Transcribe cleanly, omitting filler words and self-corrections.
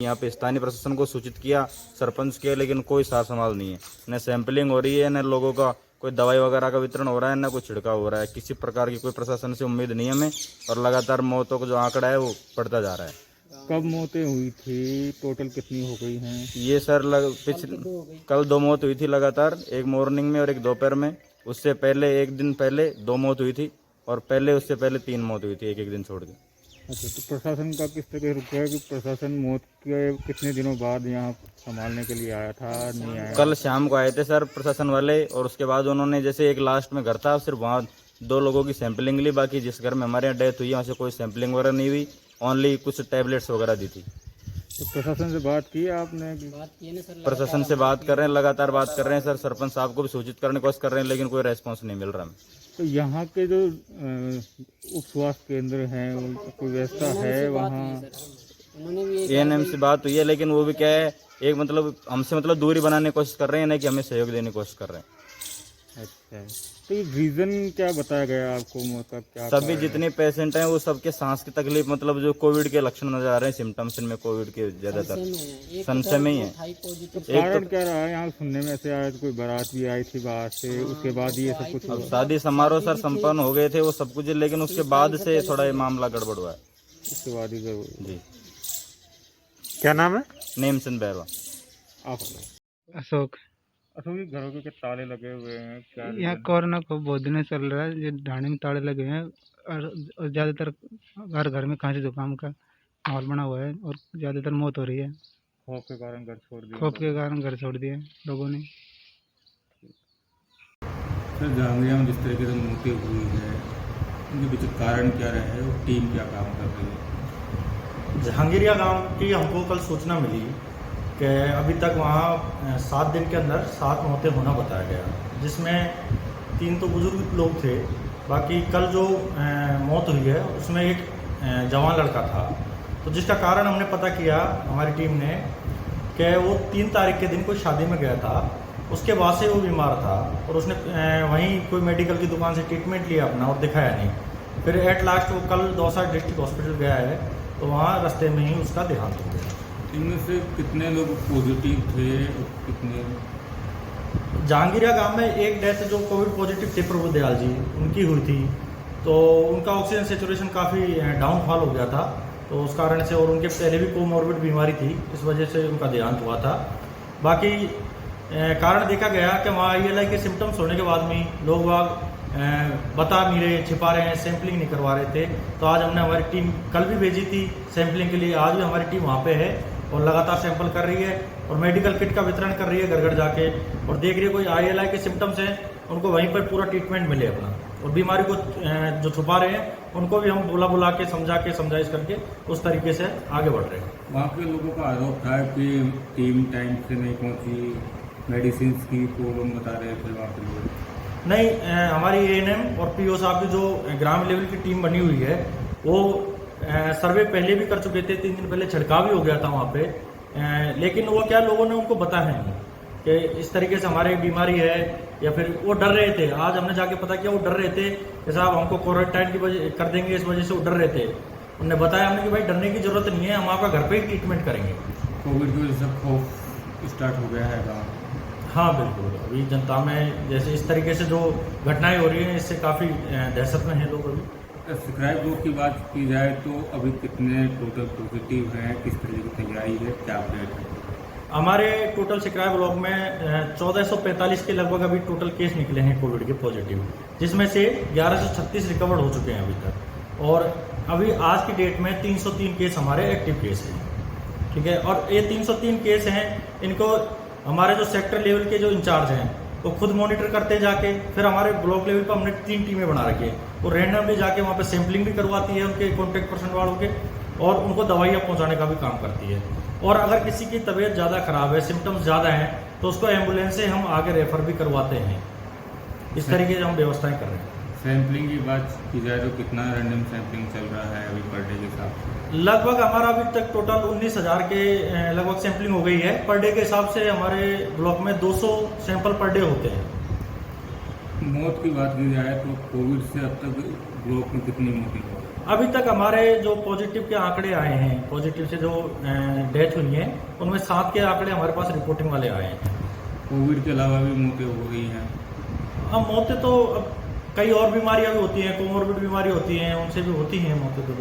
यहाँ पे स्थानीय प्रशासन को सूचित किया, सरपंच किया, लेकिन कोई सार संभाल नहीं है। न सैंपलिंग हो रही है, न लोगों का कोई दवाई वगैरह का वितरण हो रहा है, न कोई छिड़काव हो रहा है। किसी प्रकार की कोई प्रशासन से उम्मीद नहीं है हमें, और लगातार मौतों का जो आंकड़ा है वो बढ़ता जा रहा है। कब मौतें हुई थी, टोटल कितनी हो गई हैं? ये सर कल 2 मौत हुई थी लगातार, एक मॉर्निंग में और एक दोपहर में। उससे पहले एक दिन पहले 2 मौत हुई थी, और पहले उससे पहले 3 मौत हुई थी, एक दिन छोड़ के। अच्छा, तो प्रशासन का किस तरह रुक गया कि प्रशासन मौत के कितने दिनों बाद यहाँ संभालने के लिए आया था, नहीं आया? कल शाम को आए थे सर प्रशासन वाले, और उसके बाद उन्होंने जैसे एक लास्ट में घर था, सिर्फ वहाँ 2 लोगों की सैंपलिंग ली। बाकी जिस घर में हमारे यहाँ डेथ हुई है वहाँ से कोई सैंपलिंग वगैरह नहीं हुई, ओनली कुछ टैबलेट्स वगैरह दी थी। तो प्रशासन से बात की आपने? प्रशासन से बात कर रहे हैं, लगातार बात कर रहे हैं सर। सरपंच साहब को भी सूचित करने की कोशिश कर रहे हैं, लेकिन कोई रेस्पॉन्स नहीं मिल रहा हमें। तो यहाँ के जो उप स्वास्थ्य केंद्र हैं, कोई व्यवस्था है वहाँ? एएनएम से बात हुई है, लेकिन वो भी क्या है, एक मतलब हमसे मतलब दूरी बनाने की कोशिश कर रहे हैं, ना कि हमें सहयोग देने की कोशिश कर रहे हैं। अच्छा, तो ये रीजन क्या बताया गया आपको, मतलब क्या सभी जितने पेशेंट हैं वो सबके सांस की तकलीफ, मतलब जो कोविड के लक्षण नजर आ रहे हैं, सिम्टम्स इनमें कोविड के ज्यादातर संशय में ही है। तो कारण क्या रहा है? यहाँ सुनने में ऐसे आया कोई बारात भी आई थी बाहर से, उसके बाद ये सब कुछ अब शादी समारोह सर संपन्न हो गए थे वो सब कुछ, लेकिन उसके बाद से थोड़ा ये मामला गड़बड़ हुआ है। उसके बाद ही जरूर। जी, क्या नाम है? नेमचंद बैरवा। आप? अशोक। अशोक, ये घरों के ताले लगे हुए हैं, क्या? यहाँ कोरोना को बहुत दिन चल रहा है, ये ढाणी में ताले लगे हैं, और ज़्यादातर हर घर में खांसी जुकाम का माहौल बना हुआ है, और ज़्यादातर मौत हो रही है। खौफ के कारण घर छोड़ दिया? खौफ के कारण घर छोड़ दिए लोगों ने। सर, जहांगीर में जिस तरीके से मौतें हुई है, उनके पीछे कारण क्या रहे है और टीम क्या काम कर रही है? जहांगीरिया गांव की हमको कल सूचना मिली कि अभी तक वहाँ 7 दिन के अंदर 7 मौतें होना बताया गया, जिसमें 3 तो बुजुर्ग लोग थे। बाकी कल जो मौत हुई है उसमें एक जवान लड़का था, तो जिसका कारण हमने पता किया हमारी टीम ने कि वो 3 तारीख के दिन कोई शादी में गया था, उसके बाद से वो बीमार था, और उसने वहीं कोई मेडिकल की दुकान से ट्रीटमेंट लिया अपना और दिखाया नहीं। फिर एट लास्ट वो कल दौसा डिस्ट्रिक्ट हॉस्पिटल गया है, तो वहाँ रास्ते में ही उसका देहांत हो गया। इनमें से कितने लोग पॉजिटिव थे और कितने? जहांगीरिया गांव में एक डेथ जो कोविड पॉजिटिव थे, प्रभु दयाल जी, उनकी हुई थी, तो उनका ऑक्सीजन सेचुरेशन काफ़ी डाउनफॉल हो गया था, तो उस कारण से, और उनके पहले भी कोमॉर्बिड बीमारी थी, इस वजह से उनका देहांत हुआ था। बाकी कारण देखा गया कि वहाँ ILI के सिम्टम्स होने के बाद में लोग बता नहीं रहे, छिपा रहे हैं, सैंपलिंग नहीं करवा रहे थे। तो आज हमने हमारी टीम कल भी भेजी थी सैंपलिंग के लिए, आज भी हमारी टीम वहाँ पे है और लगातार सैंपल कर रही है, और मेडिकल किट का वितरण कर रही है घर घर जाके, और देख रही है कोई ILI के सिम्टम्स हैं उनको वहीं पर पूरा ट्रीटमेंट मिले अपना, और बीमारी को जो छुपा रहे हैं उनको भी हम बुला के समझाइश करके उस तरीके से आगे बढ़ रहे हैं। वहाँ के लोगों का आरोप था कि टीम टाइम से नहीं पहुँची, मेडिसिन की प्रॉब्लम बता रहे थे वहाँ के लोग। नहीं, हमारी ANM और PO साहब की जो ग्राम लेवल की टीम बनी हुई है, वो सर्वे पहले भी कर चुके थे, 3 दिन पहले छिड़काव भी हो गया था वहाँ पे, लेकिन वो क्या, लोगों ने उनको बताया नहीं कि इस तरीके से हमारी बीमारी है, या फिर वो डर रहे थे। आज हमने जाके पता किया वो डर रहे थे कि साहब हमको क्वारंटाइन की वजह कर देंगे, इस वजह से वो डर रहे थे। उन्होंने बताया हमने कि भाई डरने की जरूरत नहीं है, हम आपका घर पे ही ट्रीटमेंट करेंगे। कोविड की वजह से खौफ स्टार्ट हो गया है गाँव? हाँ बिल्कुल, अभी जनता में जैसे इस तरीके से जो घटनाएं हो रही हैं, इससे काफ़ी दहशत में हैं लोग। अभी सिक्राइब ब्लॉक की बात की जाए तो अभी कितने टोटल पॉजिटिव हैं, किस तरह की तैयारी है, क्या अपडेट है? हमारे टोटल सिक्राइब ब्लॉक में 1445 के लगभग अभी टोटल केस निकले हैं कोविड के पॉजिटिव, जिसमें से 1136 रिकवर्ड हो चुके हैं अभी तक, और अभी आज की डेट में 303 केस हमारे एक्टिव केस हैं। ठीक है, और ये 303 केस हैं, इनको हमारे जो सेक्टर लेवल के जो इंचार्ज हैं वो खुद मॉनिटर करते जाके, फिर हमारे ब्लॉक लेवल पर हमने 3 टीमें बना रखी है, वो रैंडमली जाके वहाँ पे सैंपलिंग भी करवाती है उनके कॉन्टैक्ट पर्सन वालों के, और उनको दवाइयाँ पहुँचाने का भी काम करती है। और अगर किसी की तबीयत ज़्यादा खराब है, सिम्टम्स ज़्यादा हैं, तो उसको एम्बुलेंस से हम आगे रेफर भी करवाते हैं। इस तरीके से हम व्यवस्थाएं कर रहे हैं। सैंपलिंग की बात की जाए तो कितना रैंडम सैंपलिंग चल रहा है अभी पर डे के हिसाब से? लगभग हमारा अभी तक टोटल 19,000 के लगभग सैंपलिंग हो गई है। पर डे के हिसाब से हमारे ब्लॉक में 200 सैंपल पर डे होते हैं। मौत की बात की जाए तो कोविड से अब तक ब्लॉक में कितनी मौतें हो गई? अभी तक हमारे जो पॉजिटिव के आंकड़े आए हैं, पॉजिटिव से जो डेथ हुई है उनमें 7 के आंकड़े हमारे पास रिपोर्टिंग वाले आए हैं। कोविड के अलावा भी मौतें हो गई हैं। अब मौतें तो अब कई और बीमारियां भी होती हैं, कोमोर्बिड बीमारी होती हैं, उनसे भी होती हैं मौतें तो।